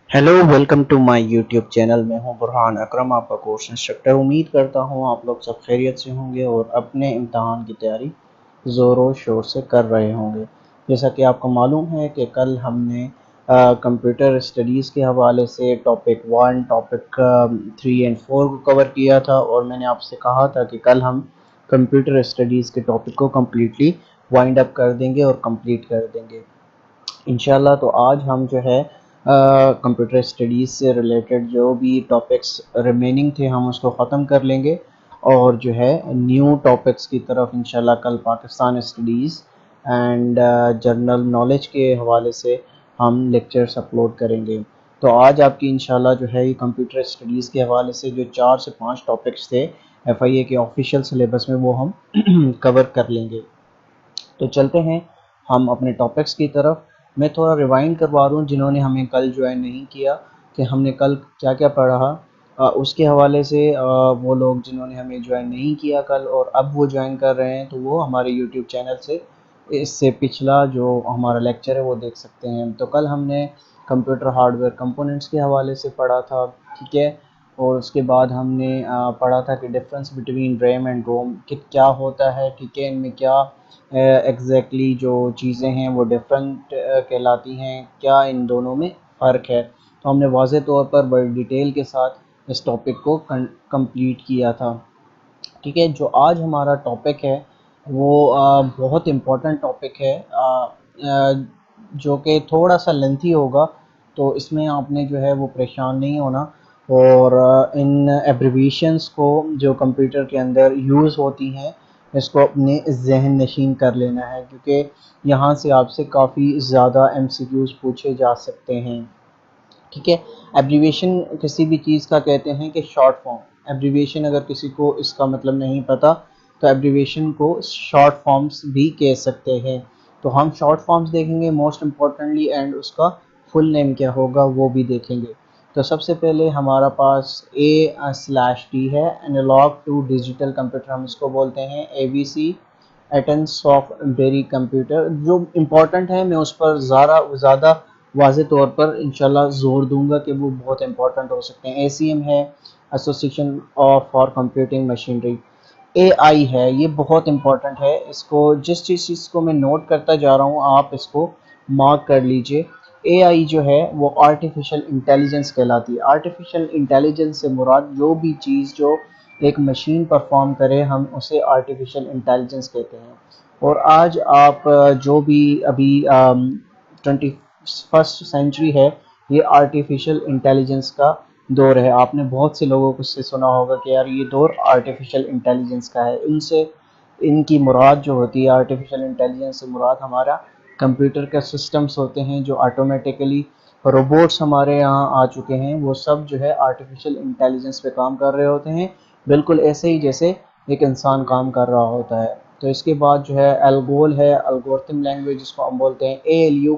Hello welcome to my YouTube channel. मैं हूं बुरहान अकरम, आपका कोर्स इंस्ट्रक्टर। उम्मीद करता हूं आप लोग सब खैरियत से होंगे और अपने इम्तहान की तैयारी ज़ोरों शोर से कर रहे होंगे। जैसा कि आपको मालूम है कि कल हमने कंप्यूटर स्टडीज़ के हवाले से टॉपिक 1, टॉपिक 3 एंड 4 को कवर किया था और मैंने आपसे कहा था कि कल हम कंप्यूटर स्टडीज़ के टॉपिक को कम्प्लीटली वाइंड अप कर देंगे और कंप्लीट कर देंगे इंशाल्लाह। तो आज हम जो है कंप्यूटर स्टडीज़ से रिलेटेड जो भी टॉपिक्स रिमेनिंग थे हम उसको ख़त्म कर लेंगे और जो है न्यू टॉपिक्स की तरफ इंशाल्लाह कल Pakistan studies and general knowledge के हवाले से हम लेक्चर्स अपलोड करेंगे। तो आज आपकी इंशाल्लाह जो है ये कंप्यूटर स्टडीज़ के हवाले से जो 4 से 5 टॉपिक्स थे FIA के ऑफिशियल सिलेबस में वो हम कवर कर लेंगे। तो चलते हैं हम अपने टॉपिक्स की तरफ। मैं थोड़ा रिवाइंड करवा दूँ जिन्होंने हमें कल ज्वाइन नहीं किया कि हमने कल क्या क्या पढ़ा, उसके हवाले से वो लोग जिन्होंने हमें ज्वाइन नहीं किया कल और अब वो ज्वाइन कर रहे हैं तो वो हमारे यूट्यूब चैनल से इससे पिछला जो हमारा लेक्चर है वो देख सकते हैं। तो कल हमने कंप्यूटर हार्डवेयर कंपोनेंट्स के हवाले से पढ़ा था, ठीक है। और उसके बाद हमने पढ़ा था कि डिफरेंस बिटवीन रैम एंड रोम कि क्या होता है, ठीक है, इनमें क्या एग्जैक्टली जो चीज़ें हैं वो डिफरेंट कहलाती हैं, क्या इन दोनों में फ़र्क है। तो हमने वाज़े तौर पर बड़ी डिटेल के साथ इस टॉपिक को कंप्लीट किया था, ठीक है। जो आज हमारा टॉपिक है वो बहुत इम्पोर्टेंट टॉपिक है, जो कि थोड़ा सा लेंथी होगा, तो इसमें आपने जो है वो परेशान नहीं होना और इन एब्रिविएशंस को जो कंप्यूटर के अंदर यूज़ होती हैं इसको अपने जहन नशीन कर लेना है, क्योंकि यहाँ से आपसे काफ़ी ज़्यादा MCQs पूछे जा सकते हैं, ठीक है। एब्रीविएशन किसी भी चीज़ का कहते हैं कि शॉर्ट फॉर्म। एब्रीविएशन अगर किसी को इसका मतलब नहीं पता तो एब्रीविएशन को शॉर्ट फॉर्म्स भी कह सकते हैं। तो हम शॉर्ट फॉर्म्स देखेंगे मोस्ट इम्पॉर्टेंटली एंड उसका फुल नेम क्या होगा वो भी देखेंगे। तो सबसे पहले हमारा पास A/T है, एनालॉग टू डिजिटल कंप्यूटर हम इसको बोलते हैं ABC, एटेंस ऑफ बेरी कंप्यूटर। जो इम्पोर्टेंट है मैं उस पर ज़्यादा वाज़े तौर पर इंशाल्लाह ज़ोर दूंगा कि वो बहुत इंपॉर्टेंट हो सकते हैं। ACM है, association of for computing machinery. AI है, ये बहुत इंपॉर्टेंट है, इसको जिस चीज़ को मैं नोट करता जा रहा हूँ आप इसको मार्क कर लीजिए। AI जो है वो आर्टिफिशियल इंटेलिजेंस कहलाती है। आर्टिफिशियल इंटेलिजेंस से मुराद जो भी चीज़ जो एक मशीन परफॉर्म करे हम उसे आर्टिफिशियल इंटेलिजेंस कहते हैं। और आज आप जो भी अभी 21st सेंचुरी है, ये आर्टिफिशियल इंटेलिजेंस का दौर है। आपने बहुत से लोगों को से सुना होगा कि यार ये दौर आर्टिफिशियल इंटेलिजेंस का है। इनसे इनकी मुराद जो होती है, आर्टिफिशियल इंटेलिजेंस से मुराद हमारा कंप्यूटर के सिस्टम्स होते हैं जो ऑटोमेटिकली, रोबोट्स हमारे यहाँ आ चुके हैं, वो सब जो है आर्टिफिशियल इंटेलिजेंस पे काम कर रहे होते हैं, बिल्कुल ऐसे ही जैसे एक इंसान काम कर रहा होता है। तो इसके बाद जो है एल्गोल है, एल्गोरिथम लैंग्वेज जिसको हम बोलते हैं ALU,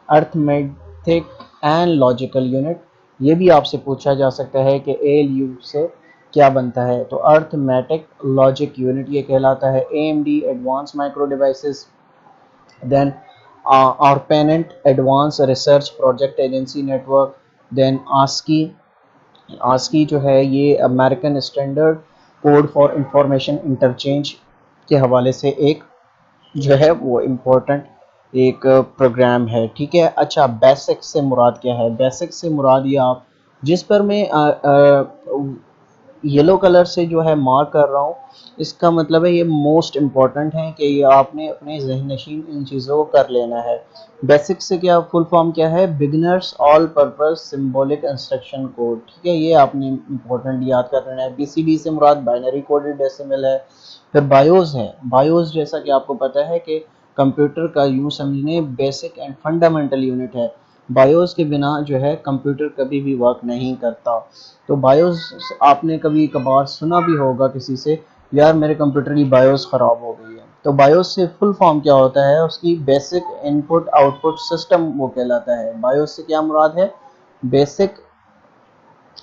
arithmetic and logical unit. ये भी आपसे पूछा जा सकता है कि ALU से क्या बनता है, तो अर्थमेटिक लॉजिक यूनिट ये कहलाता है। AMD advance micro devices, then ARPANET advance research project agency network, then ASCII जो है ये American standard code for information interchange के हवाले से एक जो है वो इम्पोर्टेंट एक प्रोग्राम है, ठीक है। अच्छा, बेसिक से मुराद क्या है? बेसिक से मुराद ये आप जिस पर मैं येलो कलर से जो है मार्क कर रहा हूँ, इसका मतलब है ये मोस्ट इम्पॉर्टेंट है कि ये आपने अपने जहन नशीन इन चीज़ों को कर लेना है। बेसिक से क्या फुल फॉर्म क्या है? Beginners all purpose symbolic instruction code, ठीक है, ये आपने इम्पोर्टेंट याद कर लेना है। BCD से मुराद बाइनरी कोडेड डेसिमल है। फिर बायोस है। बायोस जैसा कि आपको पता है कि कंप्यूटर का यूँ समझने बेसिक एंड फंडामेंटल यूनिट है। बायोस के बिना जो है कंप्यूटर कभी भी वर्क नहीं करता। तो बायोस आपने कभी कभार सुना भी होगा किसी से, यार मेरे कंप्यूटर की बायोस ख़राब हो गई है। तो बायोस से फुल फॉर्म क्या होता है? उसकी बेसिक इनपुट आउटपुट सिस्टम वो कहलाता है। बायोस से क्या मुराद है? बेसिक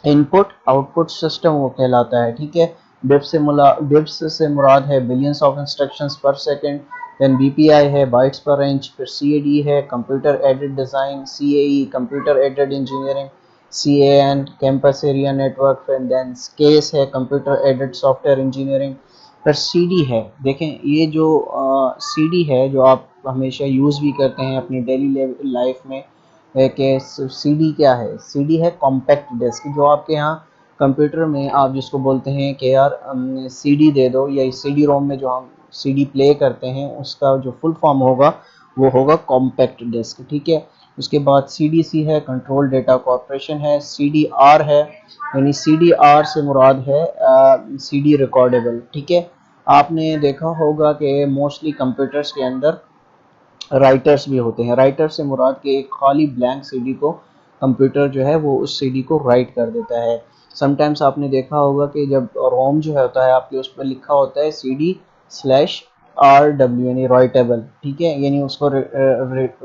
इनपुट आउटपुट सिस्टम वो कहलाता है, ठीक है। बिप्स से मुराद है बिलियंस ऑफ इंस्ट्रक्शंस पर सेकंड। देन BPI है, बाइट्स पर इंच। फिर CAD है, computer aided design. CAE computer aided engineering. CAN campus area network, फिर देन केस है कंप्यूटर एडेड सॉफ्टवेयर इंजीनियरिंग, फिर CD है। देखें ये जो CD है जो आप हमेशा यूज़ भी करते हैं अपनी डेली लाइफ में कि CD क्या है, CD है कॉम्पैक्ट डिस्क। जो आपके यहाँ कंप्यूटर में आप जिसको बोलते हैं कि यार CD दे दो, या CD रोम में जो हम CD प्ले करते हैं उसका जो फुल फॉर्म होगा वो होगा कॉम्पैक्ट डिस्क, ठीक है। उसके बाद CDC है कंट्रोल डेटा कॉर्पोरेशन है, CDR है यानी CDR से मुराद है CD रिकॉर्डेबल, ठीक है। आपने देखा होगा कि मोस्टली कंप्यूटर्स के अंदर राइटर्स भी होते हैं। राइटर से मुराद के एक खाली ब्लैंक CD को कंप्यूटर जो है वो उस CD को राइट कर देता है। समटाइम्स आपने देखा होगा कि जब रोम जो है होता है आपके उस पर लिखा होता है CD/RW यानी राइटेबल, ठीक है, यानी उसको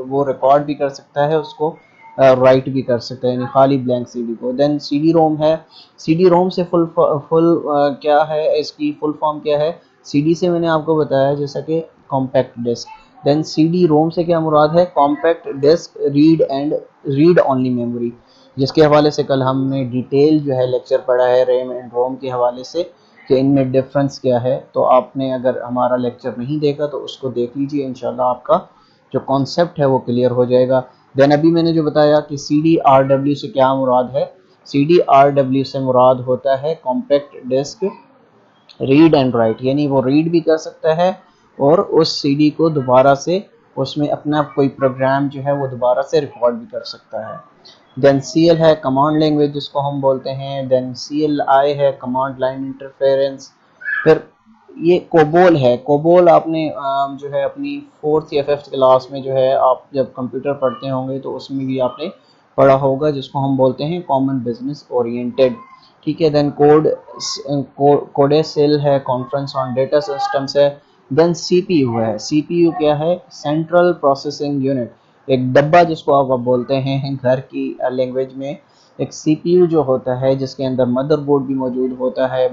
वो रिकॉर्ड भी कर सकता है, उसको राइट भी कर सकता है, यानी खाली ब्लैंक CD को। देन CD रोम है, CD रोम से क्या है, इसकी फुल फॉर्म क्या है। CD से मैंने आपको बताया जैसा कि compact disc. Then CD ROM से क्या मुराद है, compact disc read only memory, जिसके हवाले से कल हमने डिटेल जो है लेक्चर पढ़ा है रैम एंड रोम के हवाले से कि इनमें डिफरेंस क्या है। तो आपने अगर हमारा लेक्चर नहीं देखा तो उसको देख लीजिए, इंशाल्लाह आपका जो कॉन्सेप्ट है वो क्लियर हो जाएगा। देन अभी मैंने जो बताया कि CDRW से क्या मुराद है, CDRW से मुराद होता है compact disc read and write, यानी वो रीड भी कर सकता है और उस CD को दोबारा से उसमें अपना कोई प्रोग्राम जो है वो दोबारा से रिकॉर्ड भी कर सकता है। देन CL है कमांड लैंग्वेज जिसको हम बोलते हैं। देन CLI है कमांड लाइन इंटरफेरेंस। फिर ये कोबोल है। कोबोल आपने जो है अपनी 4th या 5th क्लास में जो है आप जब कंप्यूटर पढ़ते होंगे तो उसमें भी आपने पढ़ा होगा, जिसको हम बोलते हैं कॉमन बिजनेस ओरिएंटेड, ठीक है। देन कोडेसिल है कॉन्फ्रेंस ऑन डेटा सिस्टम्स है। देन CPU है। CPU क्या है, सेंट्रल प्रोसेसिंग यूनिट, एक डब्बा जिसको आप बोलते हैं घर की लैंग्वेज में। एक CPU जो होता है जिसके अंदर मदरबोर्ड भी मौजूद होता है,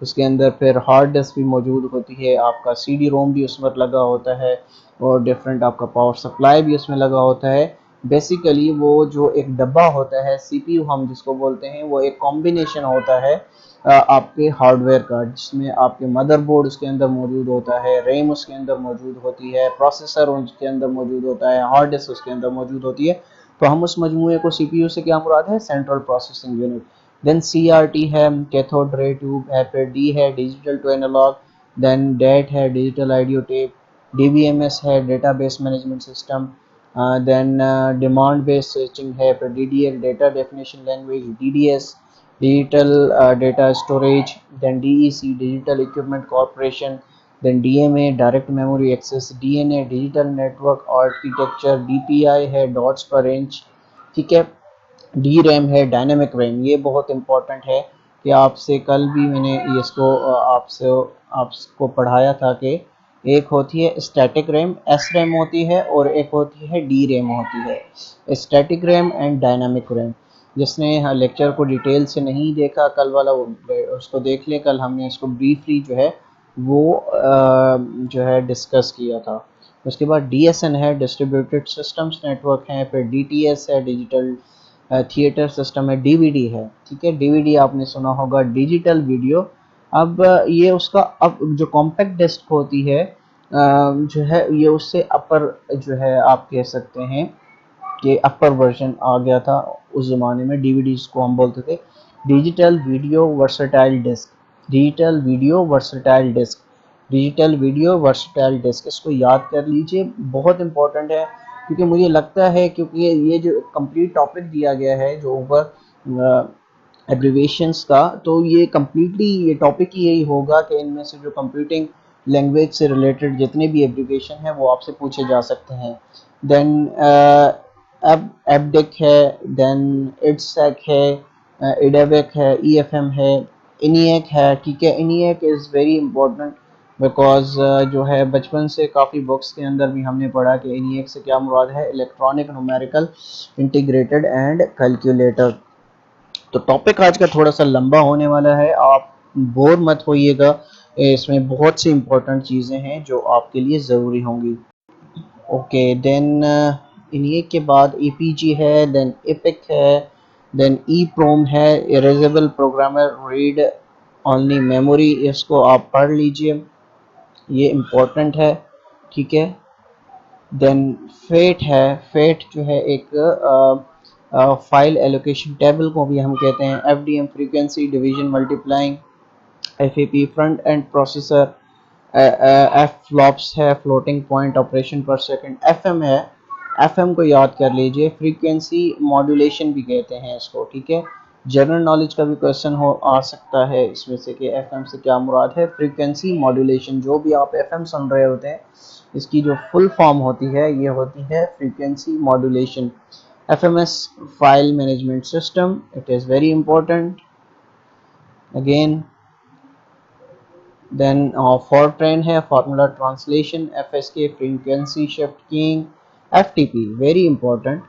उसके अंदर फिर हार्ड डिस्क भी मौजूद होती है, आपका CD रोम भी उसमें लगा होता है और डिफरेंट आपका पावर सप्लाई भी उसमें लगा होता है। बेसिकली वो जो एक डब्बा होता है CPU हम जिसको बोलते हैं वो एक कॉम्बिनेशन होता है आपके हार्डवेयर का, जिसमें आपके मदरबोर्ड उसके अंदर मौजूद होता है, रैम उसके अंदर मौजूद होती है, प्रोसेसर उसके अंदर मौजूद होता है, हार्ड डिस्क उसके अंदर मौजूद होती है। तो हम उस मजमूए को CPU से क्या मुराद है, central processing unit. Then CRT है कैथोड रे ट्यूब है, फिर D है digital to analogue, then DAT है डिजिटल आइडियो टेप, DBMS है database management system, then demand based searching है, फिर DDL data definition language, DDS digital data storage, then DEC digital equipment corporation, then DMA direct memory access, DNA digital network architecture, DPI है dots per range, ठीक है। DRAM है dynamic RAM. ये बहुत important है कि आपसे कल भी मैंने इसको आपको पढ़ाया था कि एक होती है स्टैटिक रैम SRAM होती है और एक होती है DRAM होती है, static RAM and dynamic RAM. जिसने लेक्चर को डिटेल से नहीं देखा कल वाला वो उसको देख ले, कल हमने इसको ब्रीफली जो है वो जो है डिस्कस किया था। उसके बाद DSN है डिस्ट्रीब्यूटेड सिस्टम्स नेटवर्क है, फिर DTS है डिजिटल थिएटर सिस्टम है, DVD है, ठीक है। DVD आपने सुना होगा डिजिटल वीडियो। अब ये उसका अब जो कॉम्पैक्ट डिस्क होती है जो है ये उससे अपर जो है आप कह सकते हैं कि अपर वर्जन आ गया था। उस ज़माने में DVDs को हम बोलते थे digital video versatile disc, digital video versatile disc, digital video versatile disc. इसको याद कर लीजिए, बहुत इंपॉर्टेंट है, क्योंकि मुझे लगता है क्योंकि ये जो कंप्लीट टॉपिक दिया गया है जो ऊपर एब्रिवेशंस का, तो ये कम्प्लीटली ये टॉपिक ही यही होगा कि इनमें से जो कंप्यूटिंग लैंग्वेज से रिलेटेड जितने भी एब्रिवेशन हैं वो आपसे पूछे जा सकते हैं। देन अब एबडेक है, देन इडसेक है, इडेवेक है, EFM है, इनिएक है, ठीक है। ENIAC is very important because जो है बचपन से काफ़ी बुक्स के अंदर भी हमने पढ़ा कि इनिएक से क्या मुराद है, electronic numerical integrated and calculator. तो टॉपिक आज का थोड़ा सा लंबा होने वाला है, आप बोर मत होइएगा, इसमें बहुत सी इंपॉर्टेंट चीज़ें हैं जो आपके लिए ज़रूरी होंगी। ओके, देन इन्हीं के बाद EPG है, देन इपिक है, देन EEPROM है, erasable programmer read only memory, इसको आप पढ़ लीजिए, ये इम्पोर्टेंट है, ठीक है। देन फेट है, फेट जो है एक फाइल एलोकेशन टेबल को भी हम कहते हैं, FDM frequency division multiplying, FAP front end processor, F flops है, फ्लोटिंग पॉइंट ऑपरेशन पर सेकंड, FM है, FM को याद कर लीजिए, फ्रीक्वेंसी मॉड्यूलेशन भी कहते हैं इसको, ठीक है। जनरल नॉलेज का भी क्वेश्चन हो आ सकता है इसमें से कि FM से क्या मुराद है, फ्रीक्वेंसी मॉड्यूलेशन, जो भी आप FM सुन रहे होते हैं इसकी जो फुल फॉर्म होती है ये होती है frequency modulation. FMS file management system, it is very important again. Then Fortran है, formula translation, FSK frequency shift keying, FTP very important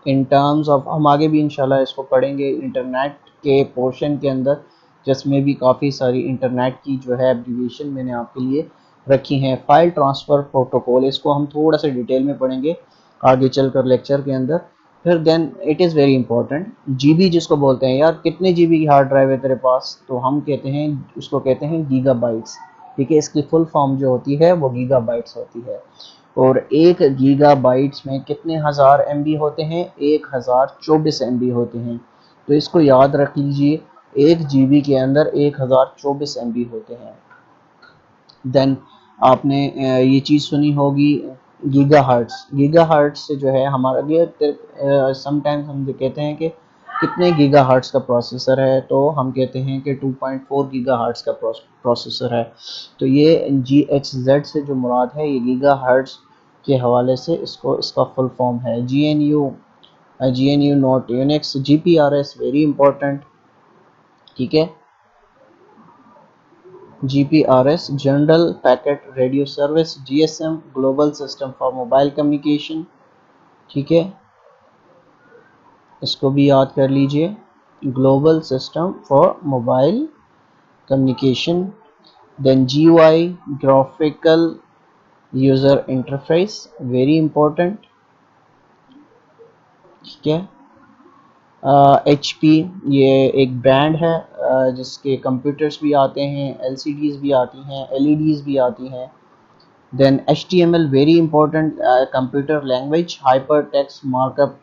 in terms of, हम आगे भी इंशाल्लाह इसको पढ़ेंगे इंटरनेट के पोर्शन के अंदर, जिसमें भी काफ़ी सारी इंटरनेट की जो है एब्रीविएशन मैंने आपके लिए रखी हैं। फाइल ट्रांसफ़र प्रोटोकॉल, इसको हम थोड़ा सा डिटेल में पढ़ेंगे आगे चलकर लेक्चर के अंदर। फिर then it is very important GB, जिसको बोलते हैं यार कितने GB की हार्ड ड्राइव है तेरे पास, तो हम कहते हैं उसको कहते हैं गीगाबाइट्स, ठीक है। इसकी फुल फॉर्म जो होती है वो गीगाबाइट्स होती है। और एक गीगाबाइट्स में कितने हज़ार MB होते हैं, 1024 MB होते हैं, तो इसको याद रख लीजिए, 1 GB के अंदर 1024 MB होते हैं। देन आपने ये चीज़ सुनी होगी गीगाहर्ट्ज़, गीगाहर्ट्ज़ से जो है हमारा समटाइम्स हम कहते हैं कि कितने गीगाहर्ट्ज़ का प्रोसेसर है, तो हम कहते हैं कि 2.4 गीगाहर्ट्ज़ का प्रोसेसर है। तो ये GHz से जो मुराद है ये गीगाहर्ट्ज़ के हवाले से इसका फुल फॉर्म है। GNU not Unix, GPRS very important, ठीक है। GPRS general packet radio service, GSM global system for mobile communication, ठीक है, इसको भी याद कर लीजिए, global system for mobile communication. Then GUI graphical user interface very important, ठीक है। HP ये एक ब्रांड है जिसके कंप्यूटर्स भी आते हैं, LCDs भी आती हैं, LEDs भी आती हैं। Then HTML very important computer language, hyper text markup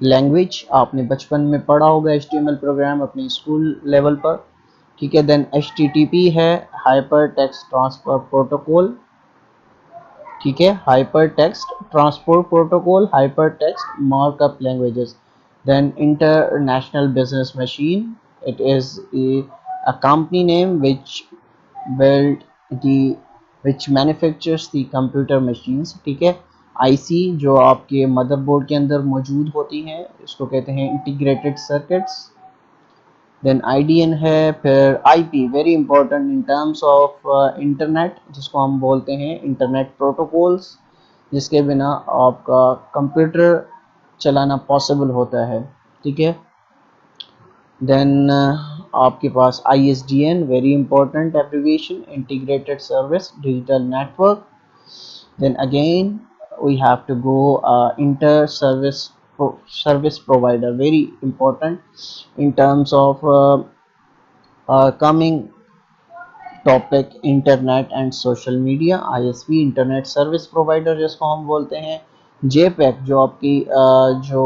language, आपने बचपन में पढ़ा होगा HTML प्रोग्राम अपने स्कूल लेवल पर, ठीक है। देन HTTP है, हाइपर टेक्स्ट ट्रांसफर प्रोटोकॉल, ठीक है, hyper text transport protocol, hyper text markup languages. Then international business machine, it is a company name which manufactures the computer machines, ठीक है। IC जो आपके मदरबोर्ड के अंदर मौजूद होती हैं इसको कहते हैं इंटीग्रेटेड सर्किट्स। देन IDN है, फिर IP very important in terms of internet, जिसको हम बोलते हैं इंटरनेट प्रोटोकॉल्स, जिसके बिना आपका कंप्यूटर चलाना पॉसिबल होता है, ठीक है। देन आपके पास ISDN very important abbreviation, integrated service digital network. Then again we have to go inter service provider, very important in terms of coming topic internet and social media, ISP internet service provider जिसको हम बोलते हैं। JPEG जो आपकी जो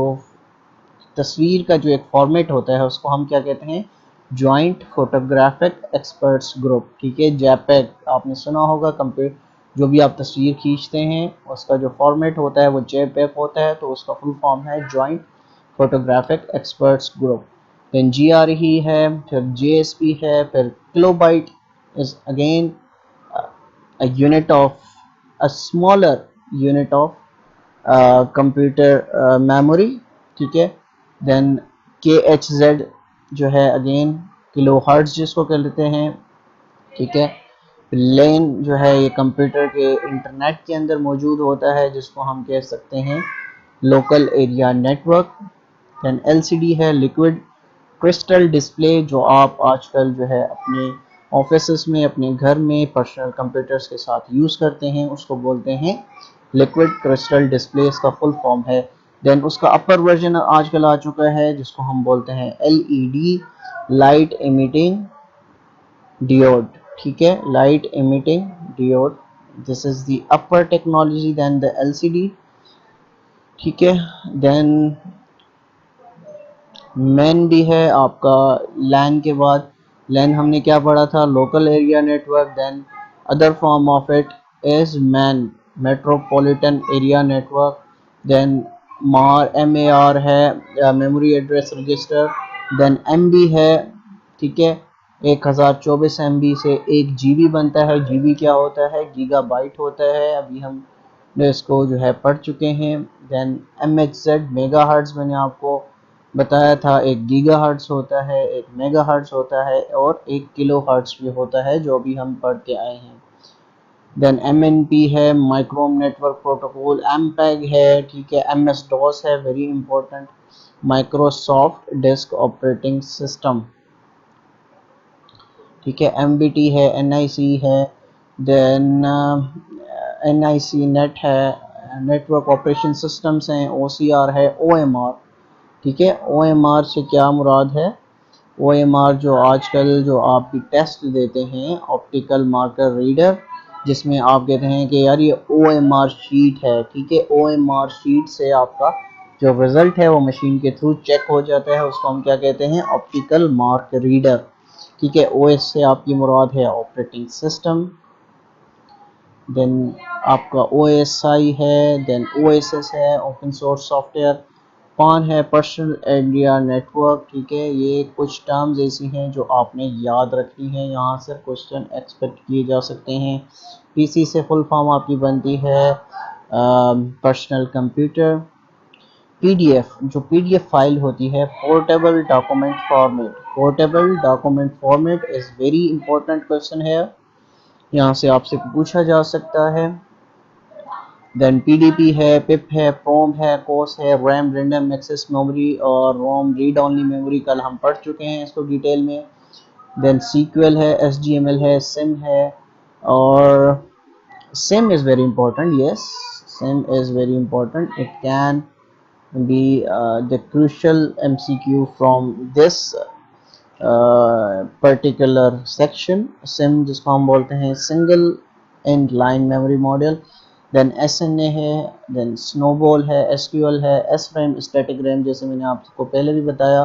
तस्वीर का जो एक फॉर्मेट होता है उसको हम क्या कहते हैं, जॉइंट फोटोग्राफिक एक्सपर्ट्स ग्रुप, ठीक है। JPEG आपने सुना होगा, कंप्यूटर जो भी आप तस्वीर खींचते हैं उसका जो फॉर्मेट होता है वो JPEG होता है, तो उसका फुल फॉर्म है joint photographic experts group. Then GRE है, फिर JSP है, फिर kilobyte is again a unit of a smaller unit of computer memory, ठीक है। then KHZ जो है अगेन किलो हर्ट्ज जिसको कहते हैं, ठीक है। लेन जो है ये कंप्यूटर के इंटरनेट के अंदर मौजूद होता है जिसको हम कह सकते हैं local area network. then LCD है, लिक्विड क्रिस्टल डिस्प्ले, जो आप आजकल जो है अपने ऑफिस में अपने घर में पर्सनल कंप्यूटर्स के साथ यूज़ करते हैं, उसको बोलते हैं लिक्विड क्रिस्टल डिस्प्ले, इसका फुल फॉर्म है देन उसका अपर वर्जन आजकल आ चुका है जिसको हम बोलते हैं LED, लाइट इमिटिंग diode, ठीक है, light emitting diode, this is the upper technology then the LCD, ठीक है। देन मैन भी है आपका लैन के बाद। लैन हमने क्या पढ़ा था, local area network. Then other form of it is MAN, metropolitan area network. Then MAR MAR है memory address register. Then MB है, ठीक है, 1024 MB से 1 GB बनता है। GB क्या होता है, गीगाबाइट होता है, अभी हम इसको जो है पढ़ चुके हैं। देन MHz मेगाहर्ट्ज, मैंने आपको बताया था, 1 गीगाहर्ट्ज होता है, 1 मेगाहर्ट्ज होता है और 1 किलोहर्ट्ज भी होता है, जो अभी हम पढ़ के आए हैं। देन MNP है माइक्रोम नेटवर्क प्रोटोकॉल। MPEG है, ठीक है। MS-DOS है, very important, Microsoft disk operating system, ठीक है। MBT है, NIC है। देन NIC नेट है, नेटवर्क ऑपरेशन सिस्टम्स हैं। OCR है, OMR, ठीक है। OMR से क्या मुराद है, OMR जो आजकल जो आप टेस्ट देते हैं, ऑप्टिकल मार्कर रीडर, जिसमें आप कहते हैं कि यार ये OMR शीट है, ठीक है। OMR शीट से आपका जो रिजल्ट है वो मशीन के थ्रू चेक हो जाता है, उसको हम क्या कहते हैं, ऑप्टिकल मार्क रीडर, ठीक है। OS से आपकी मुराद है ऑपरेटिंग सिस्टम। देन आपका OSI है। देन OSS है, ओपन सोर्स सॉफ्टवेयर। पान है, पर्सनल एरिया नेटवर्क, ठीक है। ये कुछ टर्म्स ऐसी हैं जो आपने याद रखनी है, यहाँ से क्वेश्चन एक्सपेक्ट किए जा सकते हैं। PC से फुल फॉर्म आपकी बनती है पर्सनल कंप्यूटर। PDF, जो PDF फाइल होती है, portable document format. Portable document format is very important question है, यहाँ से आपसे पूछा जा सकता है। देन PDP है, PIP है, PROM है, COS है, RAM रैंडम एक्सेस मेमोरी और ROM रीड ओनली मेमोरी, कल हम पढ़ चुके हैं इसको डिटेल में। देन SQL है, SGML है, SIM है, और SIM is very important, yes, SIM is very important, it can be the crucial MCQ from this particular section. SIM जिसको हम बोलते हैं single and line memory model. Then SNA है, then snowball है, SQL है, SRAM static RAM, जैसे मैंने आपको पहले भी बताया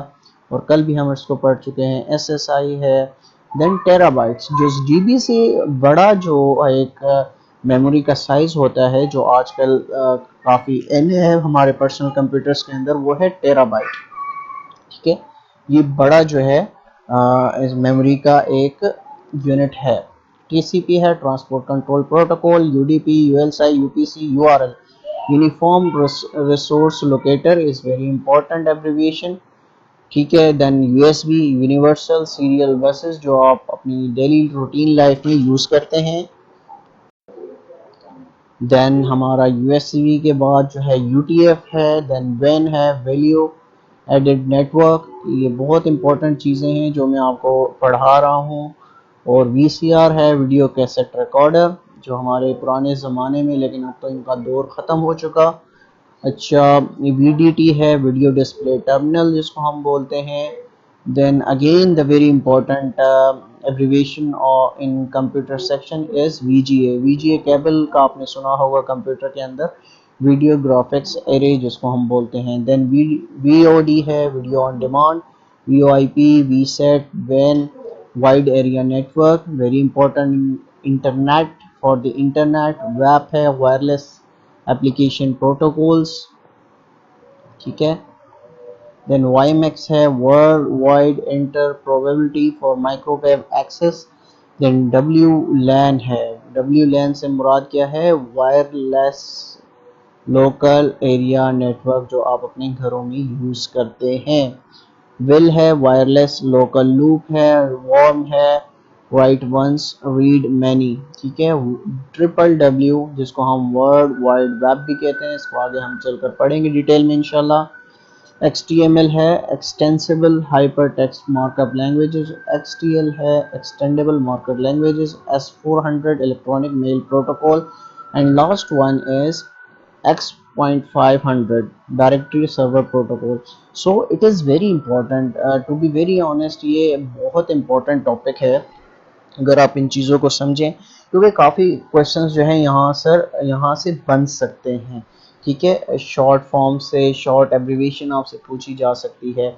और कल भी हम इसको पढ़ चुके हैं। SSI है। देन टेराबाइट्स, जो GB से बड़ा जो एक मेमोरी का साइज होता है, जो आजकल काफ़ी इन है हमारे पर्सनल कंप्यूटर्स के अंदर, वो है टेराबाइट, ठीक है। ये बड़ा जो है इस मेमोरी का एक यूनिट है। TCP है, transport control protocol. UDP, ULSI, UPC, URL, uniform resource locator is very important abbreviation, ठीक है। Then USB, universal serial buses, जो आप अपनी डेली रूटीन लाइफ में यूज़ करते हैं। देन हमारा USB के बाद जो है UTF है। देन WAN है, वैल्यू एडेड नेटवर्क, ये बहुत इंपॉर्टेंट चीज़ें हैं जो मैं आपको पढ़ा रहा हूँ। और VCR है, वीडियो कैसेट रिकॉर्डर, जो हमारे पुराने ज़माने में, लेकिन अब तो इनका दौर ख़त्म हो चुका। अच्छा, VDT है, वीडियो डिस्प्ले टर्मिनल, जिसको हम बोलते हैं। Then again the very important abbreviation in computer section is VGA। VGA cable का आपने सुना होगा कंप्यूटर के अंदर, वीडियो ग्राफिक्स एरे, जिसको हम बोलते हैं। देन VOD है, video on demand. VoIP, VSAT, WAN, wide area network, very important, internet for the internet. WAP है, वायरलेस एप्लीकेशन प्रोटोकॉल्स, ठीक है। देन WiMAX है, world wide inter probability for microwave access. Then WLAN है, WLAN से मुराद क्या है, wireless local area network, जो आप अपने घरों में यूज़ करते हैं। विल है, वायरलेस लोकल लूप है। वॉर्म है, राइट वंस रीड मैनी, ठीक है। WWW, जिसको हम वर्ल्ड वाइड वेब भी कहते हैं, इसको आगे हम चलकर पढ़ेंगे डिटेल में इंशाल्लाह। XTML है, extensible hyper text markup languages. XTL है, extendable markup languages. S400 electronic mail protocol. And last one is 6.500 directory server protocol. So it is very important, to be very honest ये बहुत important topic है अगर आप इन चीज़ों को समझें, क्योंकि काफ़ी क्वेश्चंस जो हैं यहाँ से बन सकते हैं। ठीक है, शॉर्ट फॉर्म से शॉर्ट एब्रीविएशन आपसे पूछी जा सकती है।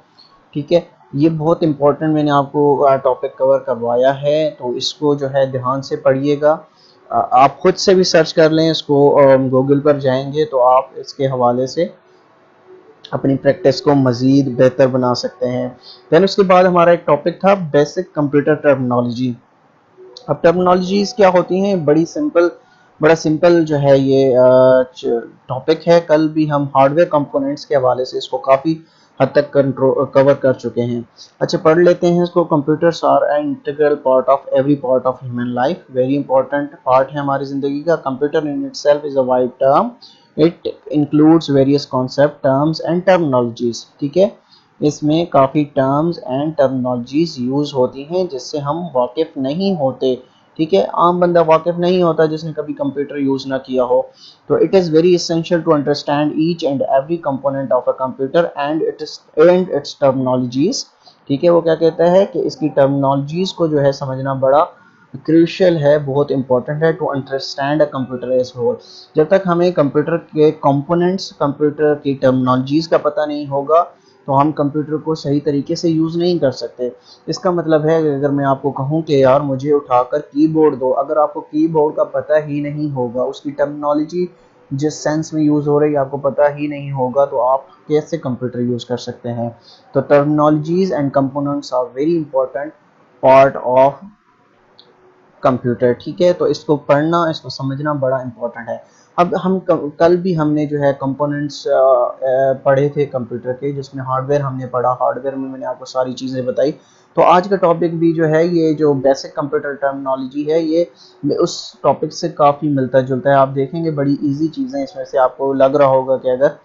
ठीक है, ये बहुत इंपॉर्टेंट मैंने आपको टॉपिक कवर करवाया है, तो इसको जो है ध्यान से पढ़िएगा। आप खुद से भी सर्च कर लें इसको, गूगल पर जाएंगे तो आप इसके हवाले से अपनी प्रैक्टिस को मज़ीद बेहतर बना सकते हैं। देन उसके बाद हमारा एक टॉपिक था बेसिक कंप्यूटर टर्मिनोलॉजी। अब टर्मिनोलॉजीज क्या होती हैं, बड़ा सिंपल जो है ये टॉपिक है। कल भी हम हार्डवेयर कंपोनेंट्स के हवाले से इसको काफ़ी हद तक कवर कर चुके हैं। अच्छा, पढ़ लेते हैं इसको। Computers are an integral part of every part of human life, very important part है हमारी ज़िंदगी का। Computer in itself is a wide term, it includes various concept, terms and terminologies. ठीक है, इसमें काफ़ी टर्म्स एंड टर्मिनोलॉजीज यूज़ होती हैं जिससे हम वाकिफ़ नहीं होते। ठीक है, आम बंदा वाकिफ़ नहीं होता जिसने कभी कंप्यूटर यूज़ ना किया हो। तो it is very essential to understand each and every component of a computer and its terminologies. ठीक है, वो क्या कहता है कि इसकी टर्मिनोलॉजीज को जो है समझना बड़ा क्रूशियल है, बहुत इंपॉर्टेंट है to understand a computer as whole. जब तक हमें कंप्यूटर के कंपोनेंट्स, कंप्यूटर की टर्मिनोलॉजीज का पता नहीं होगा तो हम कंप्यूटर को सही तरीके से यूज़ नहीं कर सकते। इसका मतलब है कि अगर मैं आपको कहूँ कि यार मुझे उठाकर कीबोर्ड दो, अगर आपको कीबोर्ड का पता ही नहीं होगा, उसकी टर्मिनोलॉजी जिस सेंस में यूज़ हो रही है आपको पता ही नहीं होगा, तो आप कैसे कंप्यूटर यूज़ कर सकते हैं। तो terminologies and components are very important part of computer. ठीक है, तो इसको पढ़ना, इसको समझना बड़ा इंपॉर्टेंट है। अब हम कल भी हमने जो है कंपोनेंट्स पढ़े थे कंप्यूटर के, जिसमें हार्डवेयर हमने पढ़ा, हार्डवेयर में मैंने आपको सारी चीज़ें बताई। तो आज का टॉपिक भी जो है ये जो बेसिक कंप्यूटर टर्मिनोलॉजी है, ये उस टॉपिक से काफ़ी मिलता जुलता है। आप देखेंगे बड़ी इजी चीज़ें इसमें से आपको लग रहा होगा कि अगर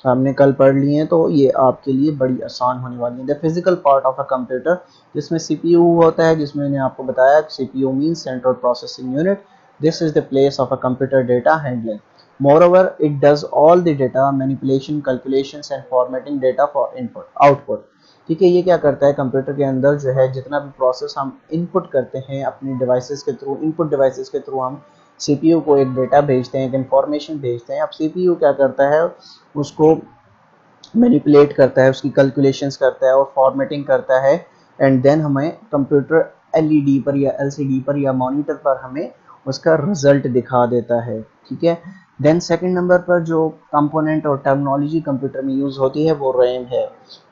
हमने कल पढ़ ली हैं तो ये आपके लिए बड़ी आसान होने वाली है। The physical part of a computer, जिसमें सीपीयू होता है, जिसमें मैंने आपको बताया CPU means central processing unit. This is the place of a computer data handling. Moreover, it does all the data manipulation, calculations and formatting data for input, output। ठीक है, ये क्या करता है कंप्यूटर के अंदर जो है जितना भी प्रोसेस हम इनपुट करते हैं अपनी डिवाइसेस के थ्रू, इनपुट डिवाइसेस के थ्रू हम सीपीयू को एक डेटा भेजते हैं, एक इंफॉर्मेशन भेजते हैं। अब सीपीयू क्या करता है, उसको मैनिपुलेट करता है, उसकी कैलकुलेशंस करता है और फॉर्मेटिंग करता है, एंड देन हमें कंप्यूटर एलईडी पर या एलसीडी पर या मॉनिटर पर हमें उसका रिजल्ट दिखा देता है। ठीक है, देन सेकंड नंबर पर जो कंपोनेंट और टर्मिनोलॉजी कंप्यूटर में यूज़ होती है वो रैम है।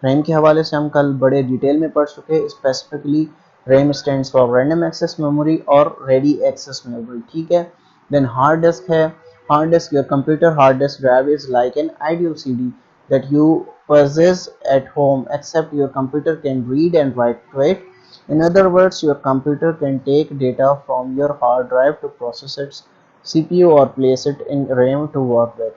रैम के हवाले से हम कल बड़े डिटेल में पढ़ चुके हैं। Specifically RAM stands for random access memory और रेडी एक्सेस मेमोरी। ठीक है, देन हार्ड डिस्क है। Hard disk, your computer hard disk drive is like an ideal CD that you possess at home, except your computer can read and write to it. In other words, your computer can take data from your hard drive to process its CPU or place it in RAM to work with.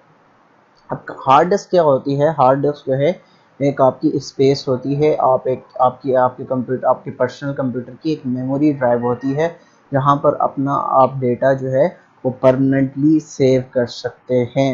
अब hard disk क्या होती है, hard disc जो है एक आपकी space होती है, आप एक आपके कंप्यूटर, आपके पर्सनल कंप्यूटर की एक मेमोरी ड्राइव होती है जहाँ पर अपना आप डेटा जो है वो परमानेंटली सेव कर सकते हैं।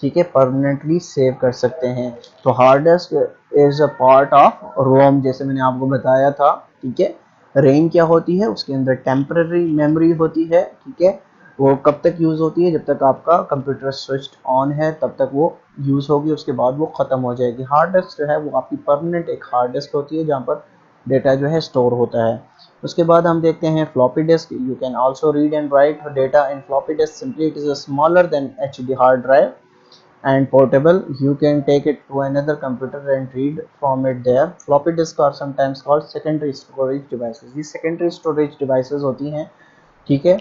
ठीक है, परमानेंटली सेव कर सकते हैं। तो hard disk is a part of ROM, जैसे मैंने आपको बताया था। ठीक है, रैम क्या होती है, उसके अंदर टेम्पररी मेमोरी होती है। ठीक है, वो कब तक यूज़ होती है, जब तक आपका कंप्यूटर स्विच ऑन है तब तक वो यूज़ होगी, उसके बाद वो ख़त्म हो जाएगी। हार्ड डिस्क जो है वो आपकी परमानेंट एक हार्ड डिस्क होती है जहाँ पर डेटा जो है स्टोर होता है। उसके बाद हम देखते हैं floppy disk. You can also read and right data in floppy disk, simply it is smaller than HD hard drive and portable. You can take it to another computer and read from it there. Floppy disk are sometimes called secondary storage devices. ये secondary storage devices होती हैं। ठीक है,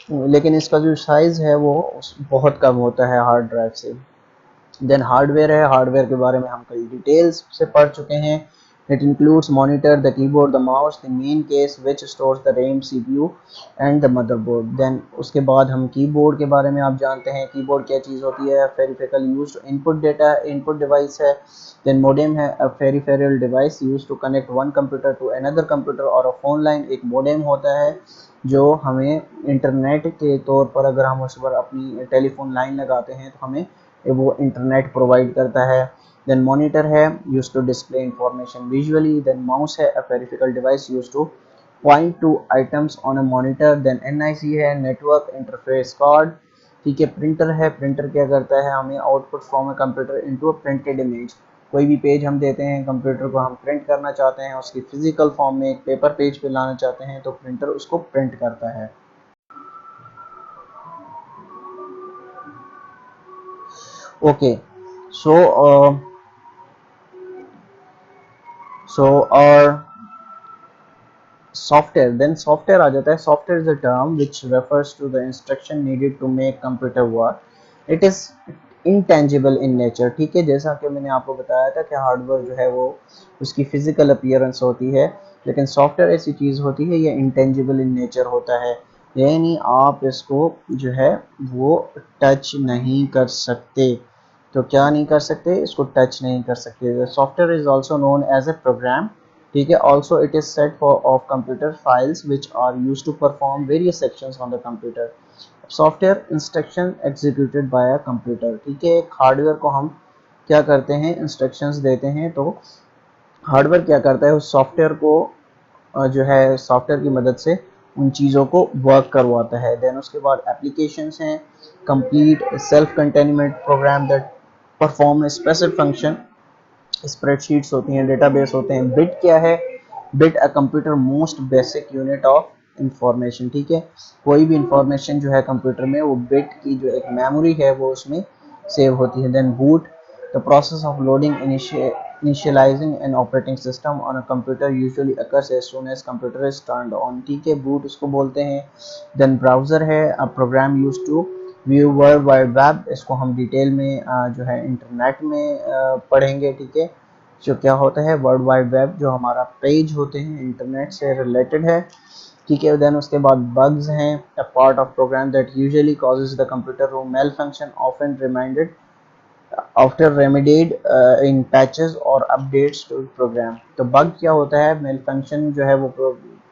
लेकिन इसका जो size है वो बहुत कम होता है हार्ड ड्राइव से। देन हार्डवेयर है। हार्डवेयर के बारे में हम कई डिटेल्स से पढ़ चुके हैं। It includes monitor, the keyboard, the mouse, the main case which stores the RAM, CPU and the motherboard. Then उसके बाद हम कीबोर्ड के बारे में आप जानते हैं, कीबोर्ड क्या चीज़ होती है, peripheral used to input data, input device है। देन मोडेम है, a peripheral device used to connect one computer to another computer और अ फोन लाइन। एक मोडेम होता है जो हमें इंटरनेट के तौर पर, अगर हम उस पर अपनी टेलीफोन लाइन लगाते हैं तो हमें वो इंटरनेट प्रोवाइड करता है। देन मॉनिटर है use to display information visually. Then mouse है a peripheral device use to point to items on a monitor. Then NIC है नेटवर्क इंटरफेस कार्ड, ठीक है। प्रिंटर है, प्रिंटर क्या करता है, हमें output from a computer into a printed image. कोई भी पेज हम देते हैं कंप्यूटर को, हम प्रिंट करना चाहते हैं उसकी फिजिकल फॉर्म में, एक पेपर पेज पे लाना चाहते हैं, तो प्रिंटर उसको प्रिंट करता है। ओके, सो और सॉफ्टवेयर, देन सॉफ्टवेयर आ जाता है। Software is a term which refers to the instruction needed to make computer work. It is intangible in nature, ठीक है। जैसा कि मैंने आपको बताया था कि हार्डवेयर जो है वो उसकी फिजिकल अपीयरेंस होती है, लेकिन सॉफ्टवेयर ऐसी चीज़ होती है ये इंटेंजिबल इन नेचर होता है, यानी आप इसको जो है वो टच नहीं कर सकते। तो क्या नहीं कर सकते, इसको टच नहीं कर सकते। Software is also known as a program, ठीक है। Also it is set for of computer files which are use to perform various sections on the computer. Software instruction executed by a computer, ठीक है। एक hardware को हम क्या करते हैं, इंस्ट्रक्शंस देते हैं, तो हार्डवेयर क्या करता है उस सॉफ्टवेयर को जो है सॉफ्टवेयर की मदद से उन चीज़ों को वर्क करवाता है। देन उसके बाद एप्लीकेशंस हैं, complete self containment program that perform specific function. Spreadsheets होती हैं, डेटाबेस होते हैं। बिट क्या है, bit a computer most basic unit of information, ठीक है। कोई भी इंफॉर्मेशन जो है कंप्यूटर में वो बिट की जो एक मेमोरी है वो उसमें सेव होती है। Then boot, the process of loading initialising an operating system on a computer usually occurs as soon as computer is turned on, ठीक है। बूट उसको बोलते हैं। देन ब्राउजर है a program use to view world wide web, इसको हम detail में जो है इंटरनेट में पढ़ेंगे, ठीक है। जो क्या होता है वर्ल्ड वाइड वेब, जो हमारा पेज होते हैं इंटरनेट से रिलेटेड है, ठीक है। देन उसके बाद बग्स हैं, a part of program that usually causes the computer to malfunction often reminded after remediated in patches और अपडेट्स टू प्रोग्राम। तो बग क्या होता है, मेल फंक्शन जो है वो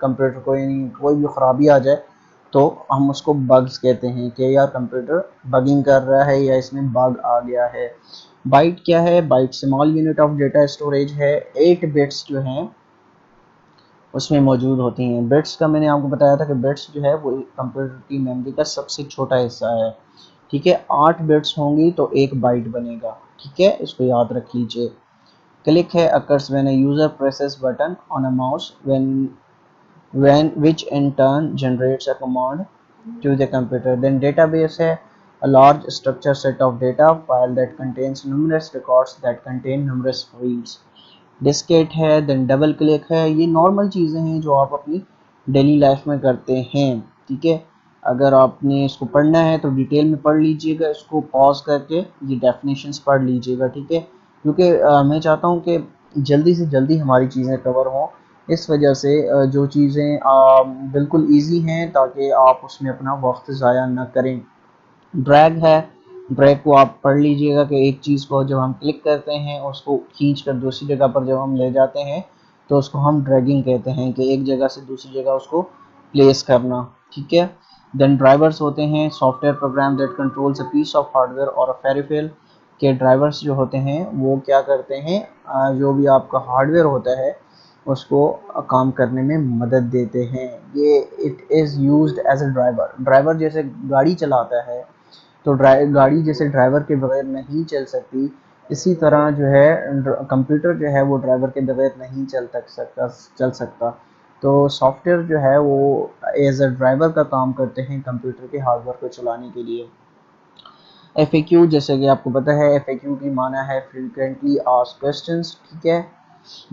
कंप्यूटर को कोई भी खराबी आ जाए तो हम उसको बग्स कहते हैं कि यार कंप्यूटर बगिंग कर रहा है या इसमें बग आ गया है। बाइट क्या है, byte small unit of data storage है, 8 बिट्स जो हैं उसमें मौजूद होती हैं। बिट्स का मैंने आपको बताया था कि बिट्स जो है वो कंप्यूटर की मेमोरी का सबसे छोटा हिस्सा है, ठीक है। 8 बिट्स होंगी तो एक बाइट बनेगा, ठीक है, इसको याद रख लीजिए। क्लिक है occurs when a user presses button on a mouse when which in turn generates a command to the computer. Then database है a large structured set of data file that contains numerous records that contain numerous fields. Diskit है, then double click है, ये normal चीज़ें हैं जो आप अपनी daily life में करते हैं, ठीक है। अगर आपने इसको पढ़ना है तो डिटेल में पढ़ लीजिएगा, इसको पॉज करके ये डेफिनेशंस पढ़ लीजिएगा, ठीक है। क्योंकि मैं चाहता हूँ कि जल्दी से जल्दी हमारी चीज़ें कवर हों, इस वजह से जो चीज़ें बिल्कुल ईजी हैं ताकि आप उसमें अपना वक्त ज़ाया ना करें। ड्रैग है, ड्रैग को आप पढ़ लीजिएगा कि एक चीज़ को जब हम क्लिक करते हैं उसको खींच कर दूसरी जगह पर जब हम ले जाते हैं तो उसको हम ड्रैगिंग कहते हैं, कि एक जगह से दूसरी जगह उसको प्लेस करना, ठीक है। देन ड्राइवर्स होते हैं software program that controls a piece of hardware और अ पेरिफेरल, के ड्राइवर्स जो होते हैं वो क्या करते हैं, जो भी आपका हार्डवेयर होता है उसको काम करने में मदद देते हैं। ये it is used as a driver, driver जैसे गाड़ी चलाता है तो गाड़ी जैसे ड्राइवर के बगैर नहीं चल सकती, इसी तरह जो है कंप्यूटर जो है वो ड्राइवर के बगैर नहीं चल सकता। तो सॉफ्टवेयर जो है वो एज अ ड्राइवर का काम करते हैं कंप्यूटर के हार्डवेयर को चलाने के लिए। FAQ, जैसे कि आपको पता है FAQ की माना है फ्रीक्वेंटली आस्क्ड क्वेश्चंस, ठीक है।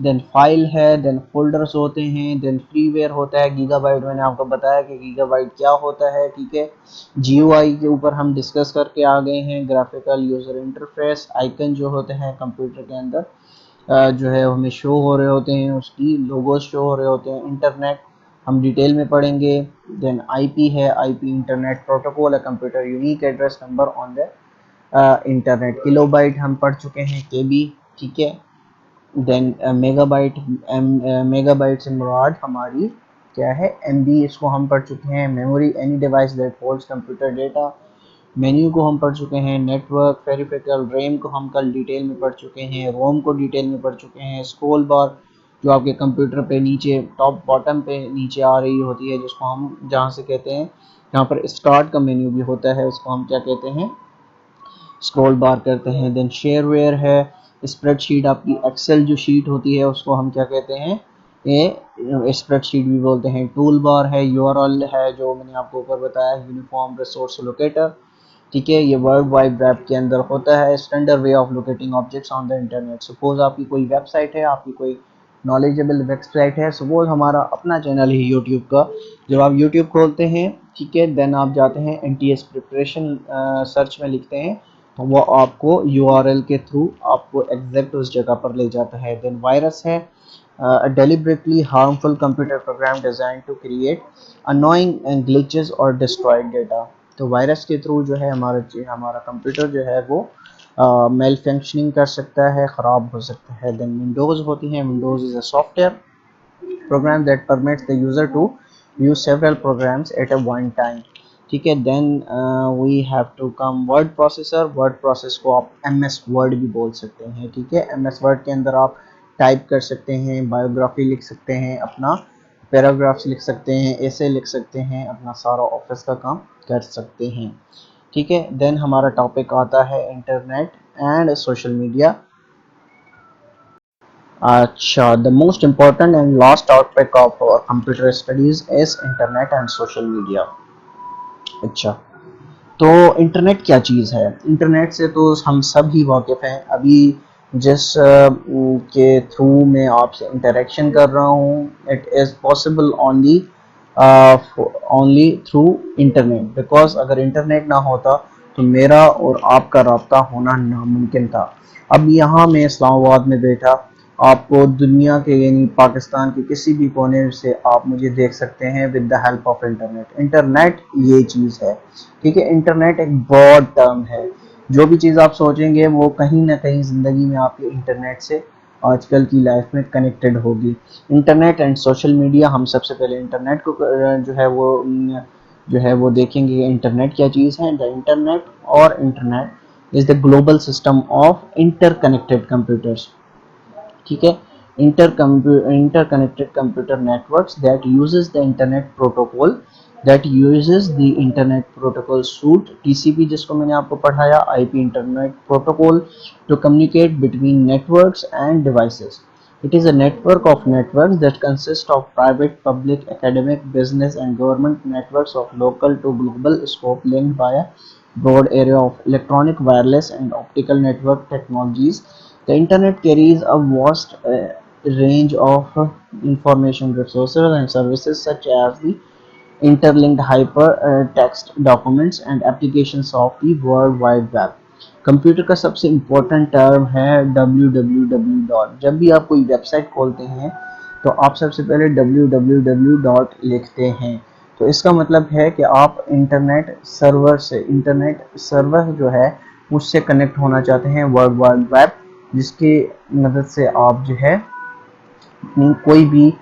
देन फाइल है, देन फोल्डर्स होते हैं, देन फ्रीवेयर होता है। गीगाबाइट मैंने आपको बताया कि गीगाबाइट क्या होता है, ठीक है। GUI के ऊपर हम डिस्कस करके आ गए हैं। ग्राफिकल यूजर इंटरफेस, आइकन जो होते हैं कंप्यूटर के अंदर जो है हमें शो हो रहे होते हैं, उसकी लोगोस शो हो रहे होते हैं। इंटरनेट हम डिटेल में पढ़ेंगे। देन IP है, IP internet protocol, computer unique address number on the internet. Kilobyte हम पढ़ चुके हैं, KB, ठीक है। देन मेगाबाइट, मेगाबाइट से मुराद हमारी क्या है, MB, इसको हम पढ़ चुके हैं। Memory, any device that holds computer data. Menu को हम पढ़ चुके हैं, नेटवर्क, पेरिफेरल, रैम को हम कल डिटेल में पढ़ चुके हैं, रोम को डिटेल में पढ़ चुके हैं, स्क्रॉल बार जो आपके कंप्यूटर पे नीचे टॉप बॉटम पे नीचे आ रही होती है, जिसको हम जहाँ से कहते हैं, यहाँ पर स्टार्ट का मेन्यू भी होता है, उसको हम क्या कहते हैं, स्क्रॉल बार करते हैं। देन शेयरवेयर है, स्प्रेडशीट, आपकी एक्सेल जो शीट होती है उसको हम क्या कहते हैं, ये स्प्रेडशीट भी बोलते हैं। टूल बार है, यूआरएल है जो मैंने आपको ऊपर बताया, यूनिफॉर्म रिसोर्स लोकेटर, ठीक है, ये वर्ल्ड वाइड वेब के अंदर होता है। Standard way of locating objects on the internet, suppose आपकी कोई वेबसाइट है, आपकी कोई नॉलेजेबल वेबसाइट है, सपोज हमारा अपना चैनल है यूट्यूब का, जब आप यूट्यूब खोलते हैं, ठीक है, देन आप जाते हैं एनटीएस प्रिपरेशन सर्च में लिखते हैं, तो वो आपको यूआरएल के थ्रू आपको एग्जैक्ट उस जगह पर ले जाता है। देन वायरस है, deliberately harmful computer program designed to create annoying and glitches or destroy data। तो वायरस के थ्रू जो है हमारा कंप्यूटर जो है वो मेल फंक्शनिंग कर सकता है, ख़राब हो सकता है। देन विंडोज़ होती हैं, Windows is a software program that permits the user to use several programs at a one time, ठीक है। Then we have to come word processor, word process को आप एमएस वर्ड भी बोल सकते हैं, ठीक है। एमएस वर्ड के अंदर आप टाइप कर सकते हैं, बायोग्राफी लिख सकते हैं, अपना पैराग्राफ्स लिख सकते हैं, ऐसे लिख सकते हैं, अपना सारा ऑफिस का काम कर सकते हैं, ठीक है। देन हमारा टॉपिक आता है इंटरनेट एंड सोशल मीडिया। अच्छा, the most important and last topic of our computer studies is internet and social media। अच्छा, तो इंटरनेट क्या चीज़ है? इंटरनेट से तो हम सब ही वाकिफ़ हैं। अभी जिस के थ्रू मैं आपसे इंटरेक्शन कर रहा हूँ, it is possible only through internet, because अगर इंटरनेट ना होता तो मेरा और आपका रब्ता होना नामुमकिन था। अब यहाँ मैं इस्लामाबाद में बैठा, आपको दुनिया के यानी पाकिस्तान के किसी भी कोने से आप मुझे देख सकते हैं with the help of internet. Internet ये चीज़ है, ठीक है। इंटरनेट एक ब्रॉड टर्म है, जो भी चीज़ आप सोचेंगे वो कहीं ना कहीं ज़िंदगी में आपके इंटरनेट से आजकल की लाइफ में कनेक्टेड होगी। इंटरनेट एंड सोशल मीडिया, हम सबसे पहले इंटरनेट को जो है वो देखेंगे। इंटरनेट क्या चीज़ है? द इंटरनेट और internet is the global system of interconnected computers, ठीक है। interconnected computer networks that uses the internet protocol suite, TCP जिसको मैंने आपको पढ़ाया, IP internet protocol, to communicate between networks and devices। It is a network of networks that consist of private, public, academic, business and government networks of local to global scope, linked by a broad area of electronic, wireless and optical network technologies। The internet carries a vast range of information resources and services such as the interlinked hypertext documents and applications of the World Wide Web। Computer का सबसे important term है www dot. जब भी आप कोई website खोलते हैं तो आप सबसे पहले www डॉट लिखते हैं, तो इसका मतलब है कि आप इंटरनेट सर्वर जो है उससे कनेक्ट होना चाहते हैं, वर्ल्ड वाइड वेब, जिसकी मदद से आप जो है कोई भी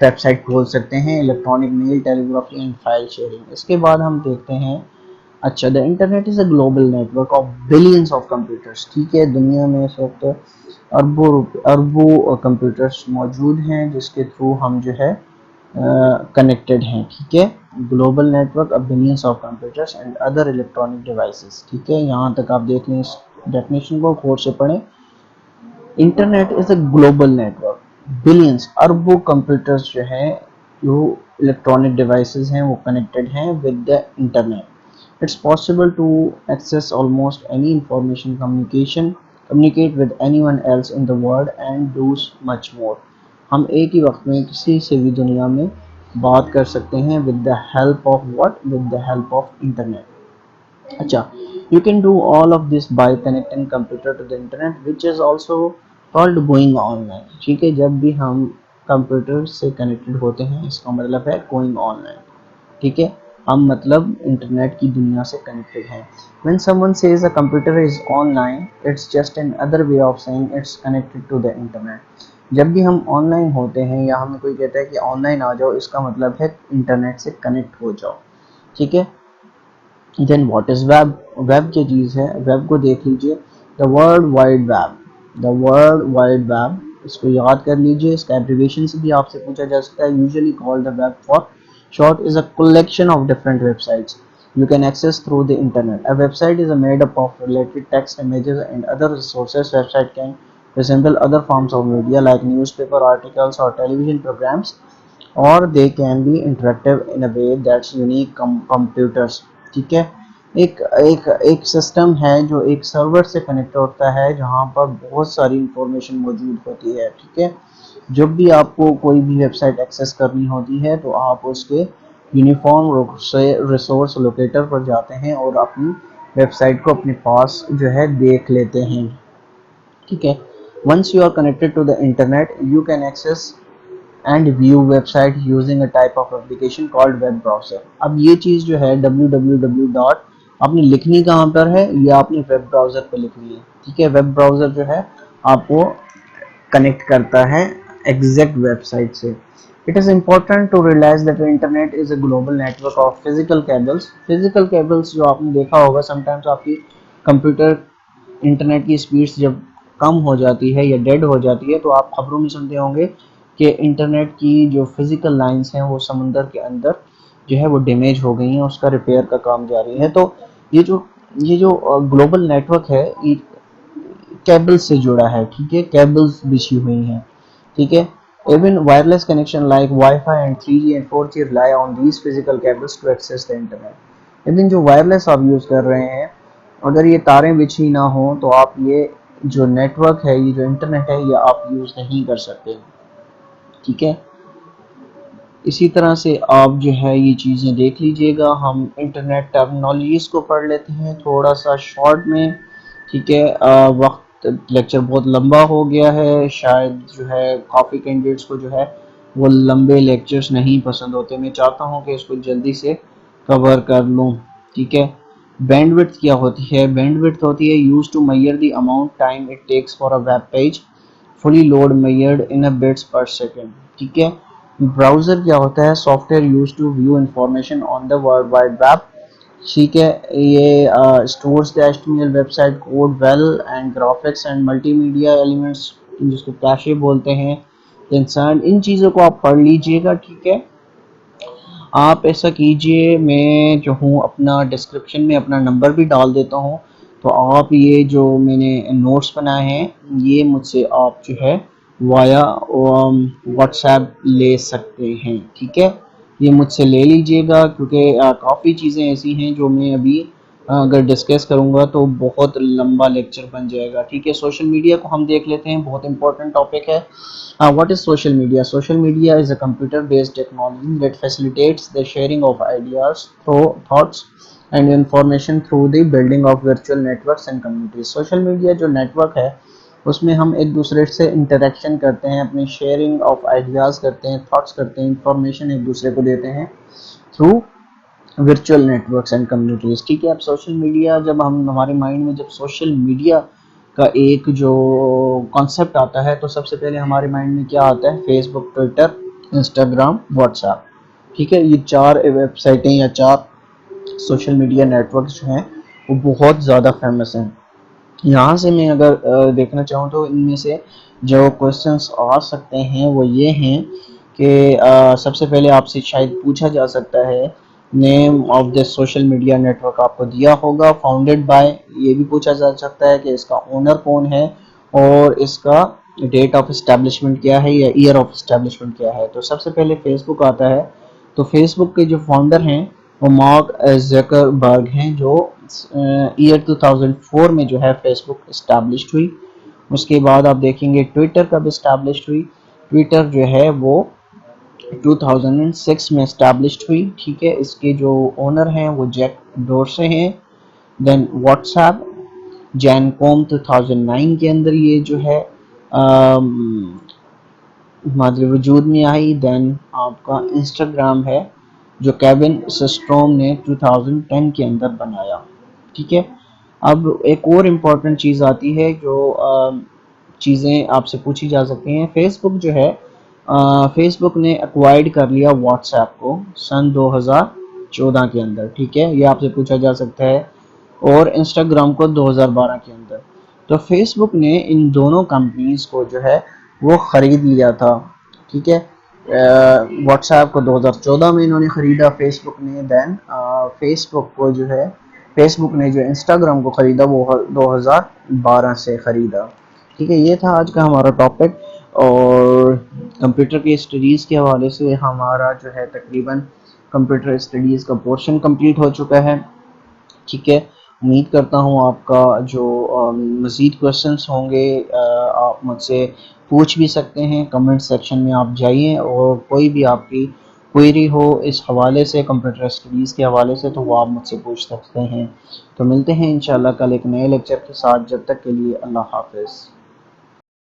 वेबसाइट खोल सकते हैं, electronic mail, telegraphy and file sharing. इसके बाद हम देखते हैं, अच्छा, the internet is a global network of billions of computers, ठीक है। दुनिया में इस वक्त अरबों कंप्यूटर्स मौजूद हैं जिसके थ्रू हम जो है कनेक्टेड हैं, ठीक है। Global network of billions of computers and other electronic devices, ठीक है। यहाँ तक आप देख लें, इस डेफिनेशन को गौर से पढ़ें। Internet is a global network, billions अरबों कंप्यूटर्स जो हैं, जो इलेक्ट्रॉनिक डिवाइसेस हैं, वो कनेक्टेड हैं with the internet. It's possible to access almost any information, communicate with anyone else in the world and do much more। हम एक ही वक्त में किसी से भी दुनिया में बात कर सकते हैं with the help of what, with the help of internet. अच्छा, you can do all of this by connecting computer to the internet, which is also called going online, ठीक है। जब भी हम कंप्यूटर से कनेक्टेड होते हैं, इसका मतलब है going online, ठीक है। हम मतलब इंटरनेट की दुनिया से कनेक्टेड हैं। When someone says a computer is online, it's just another way of saying it's connected to the internet। जब भी हम ऑनलाइन होते हैं या हमें कोई कहता है कि ऑनलाइन आ जाओ, इसका मतलब है इंटरनेट से कनेक्ट हो जाओ, ठीक है। Then what is web, web क्या चीज़ है, वेब को देख लीजिए, the world wide web, the world wide web, इसको याद कर लीजिए, इसका एब्रिविएशन से भी आपसे पूछा जा सकता है। Usually called the web for short is a collection of different websites you can access through the internet. A website is made up of related text, images and other resources. Website can resemble other forms of media like newspaper articles or television programs, और they can be interactive in a way that's unique computers. ठीक है, एक एक एक system है जो एक server से कनेक्ट होता है जहाँ पर बहुत सारी इंफॉर्मेशन मौजूद होती है। ठीक है, जब भी आपको कोई भी वेबसाइट एक्सेस करनी होती है तो आप उसके यूनिफॉर्म से रिसोर्स लोकेटर पर जाते हैं और अपनी वेबसाइट को अपने पास जो है देख लेते हैं। ठीक है, once you are connected to the internet you can access and view website using a type of application called web browser. अब ये चीज़ जो है www डॉट आपने लिखनी कहाँ पर है, ये आपने वेब ब्राउजर पर लिखनी है। ठीक है, वेब ब्राउजर जो है आपको कनेक्ट करता है एग्जैक्ट वेबसाइट से। It is important to realize that internet is a global network of physical cables. Physical cables जो आपने देखा होगा, समटाइम्स आपकी कंप्यूटर इंटरनेट की स्पीड्स जब कम हो जाती है या डेड हो जाती है तो आप खबरों में सुनते होंगे कि इंटरनेट की जो फिजिकल लाइंस हैं वो समंदर के अंदर जो है वो डैमेज हो गई हैं, उसका रिपेयर का काम जारी है। तो ये जो ग्लोबल नेटवर्क है ये केबल से जुड़ा है। ठीक है, केबल्स बिछी हुई हैं। ठीक है, even wireless connection like Wi-Fi and 3G and 4G rely on these physical cables to access the internet. लेकिन जो वायरलेस आप यूज़ कर रहे हैं, अगर ये तारें बिछी ना हो तो आप ये जो नेटवर्क है, ये जो इंटरनेट है, ये आप यूज़ नहीं कर सकते। ठीक है, इसी तरह से आप जो है ये चीज़ें देख लीजिएगा। हम इंटरनेट टर्मिनोलॉजीज़ को पढ़ लेते हैं थोड़ा सा शॉर्ट में। ठीक है, वक्त लेक्चर बहुत लंबा हो गया है, शायद जो है काफ़ी कैंडिडेट्स को जो है वो लंबे लेक्चर्स नहीं पसंद होते। मैं चाहता हूँ कि इसको जल्दी से कवर कर लूँ। ठीक है, बैंडविड्थ क्या होती है? बैंडविड्थ होती है use to measure the amount time it takes for a web page fully load measured in a bits per second. ठीक है, ब्राउज़र क्या होता है? Software use to view information on the world wide web. ठीक है, ये stores the HTML website code well and graphics and multimedia elements, जिसको cache बोलते हैं। इंसान इन चीज़ों को आप पढ़ लीजिएगा। ठीक है, आप ऐसा कीजिए, मैं जो हूँ अपना डिस्क्रिप्शन में अपना नंबर भी डाल देता हूँ, तो आप ये जो मैंने नोट्स बनाए हैं ये मुझसे आप जो है वाया व्हाट्सएप ले सकते हैं। ठीक है, ये मुझसे ले लीजिएगा क्योंकि काफ़ी चीज़ें ऐसी हैं जो मैं अभी अगर डिस्कस करूँगा तो बहुत लंबा लेक्चर बन जाएगा। ठीक है, सोशल मीडिया को हम देख लेते हैं, बहुत इंपॉर्टेंट टॉपिक है। What is social media? Social media is a computer-based technology that facilitates the sharing of ideas, thoughts, and information through the building of virtual networks and communities. Social media जो network है उसमें हम एक दूसरे से interaction करते हैं, अपनी शेयरिंग ऑफ आइडियाज़ करते हैं, थॉट्स करते हैं, इंफॉर्मेशन एक दूसरे को देते हैं through virtual networks and communities. ठीक है, अब सोशल मीडिया जब हम हमारे माइंड में जब सोशल मीडिया का एक जो कॉन्सेप्ट आता है तो सबसे पहले हमारे माइंड में क्या आता है? Facebook, Twitter, Instagram, WhatsApp. ठीक है, ये चार वेबसाइटें या चार सोशल मीडिया नेटवर्क जो हैं वो बहुत ज़्यादा फेमस हैं। यहाँ से मैं अगर देखना चाहूँ तो इनमें से जो क्वेश्चंस आ सकते हैं वो ये हैं कि सबसे पहले आपसे शायद पूछा जा सकता है name of the social media network आपको दिया होगा, फाउंडेड बाय, ये भी पूछा जा सकता है कि इसका ओनर कौन है और इसका डेट ऑफ इस्टेब्लिशमेंट क्या है या ईयर ऑफ इस्टेब्लिशमेंट क्या है। तो सबसे पहले फेसबुक आता है, तो फेसबुक के जो फाउंडर हैं वो मार्क ज़करबर्ग हैं, जो ईयर 2004 में जो है फेसबुक इस्टेब्लिश हुई। उसके बाद आप देखेंगे ट्विटर कब इस्टेब्लिश हुई, ट्विटर जो है वो 2006 में इस्टेब्लिश हुई। ठीक है, इसके जो ओनर हैं वो जैक डोरसे हैं। देन व्हाट्सएप जैनकॉम 2009 के अंदर ये जो है हमारे वजूद में आई। देन आपका इंस्टाग्राम है जो केविन सिस्ट्रोम ने 2010 के अंदर बनाया। ठीक है, अब एक और इम्पॉर्टेंट चीज़ आती है जो चीज़ें आपसे पूछी जा सकती हैं। फेसबुक जो है फेसबुक ने एक्वायर्ड कर लिया व्हाट्सएप को सन 2000 2014 के अंदर, ठीक है, ये आपसे पूछा जा सकता है, और इंस्टाग्राम को 2012 के अंदर। तो फेसबुक ने इन दोनों कंपनीज को जो है वो ख़रीद लिया था, ठीक है। व्हाट्सएप को 2014 में इन्होंने ख़रीदा फेसबुक ने, देन फेसबुक को जो है फेसबुक ने जो इंस्टाग्राम को ख़रीदा वो 2012 से ख़रीदा, ठीक है। ये था आज का हमारा टॉपिक, और कंप्यूटर की स्टडीज़ के हवाले से हमारा जो है तकरीबन कंप्यूटर स्टडीज़ का पोर्शन कंप्लीट हो चुका है, ठीक है। उम्मीद करता हूँ आपका जो मज़ीद क्वेश्चंस होंगे आप मुझसे पूछ भी सकते हैं, कमेंट सेक्शन में आप जाइए, और कोई भी आपकी क्वेरी हो इस हवाले से, कंप्यूटर स्टडीज़ के हवाले से, तो वो आप मुझसे पूछ सकते हैं। तो मिलते हैं इंशाल्लाह कल एक नए लेक्चर के साथ, जब तक के लिए अल्लाह हाफ़िज़।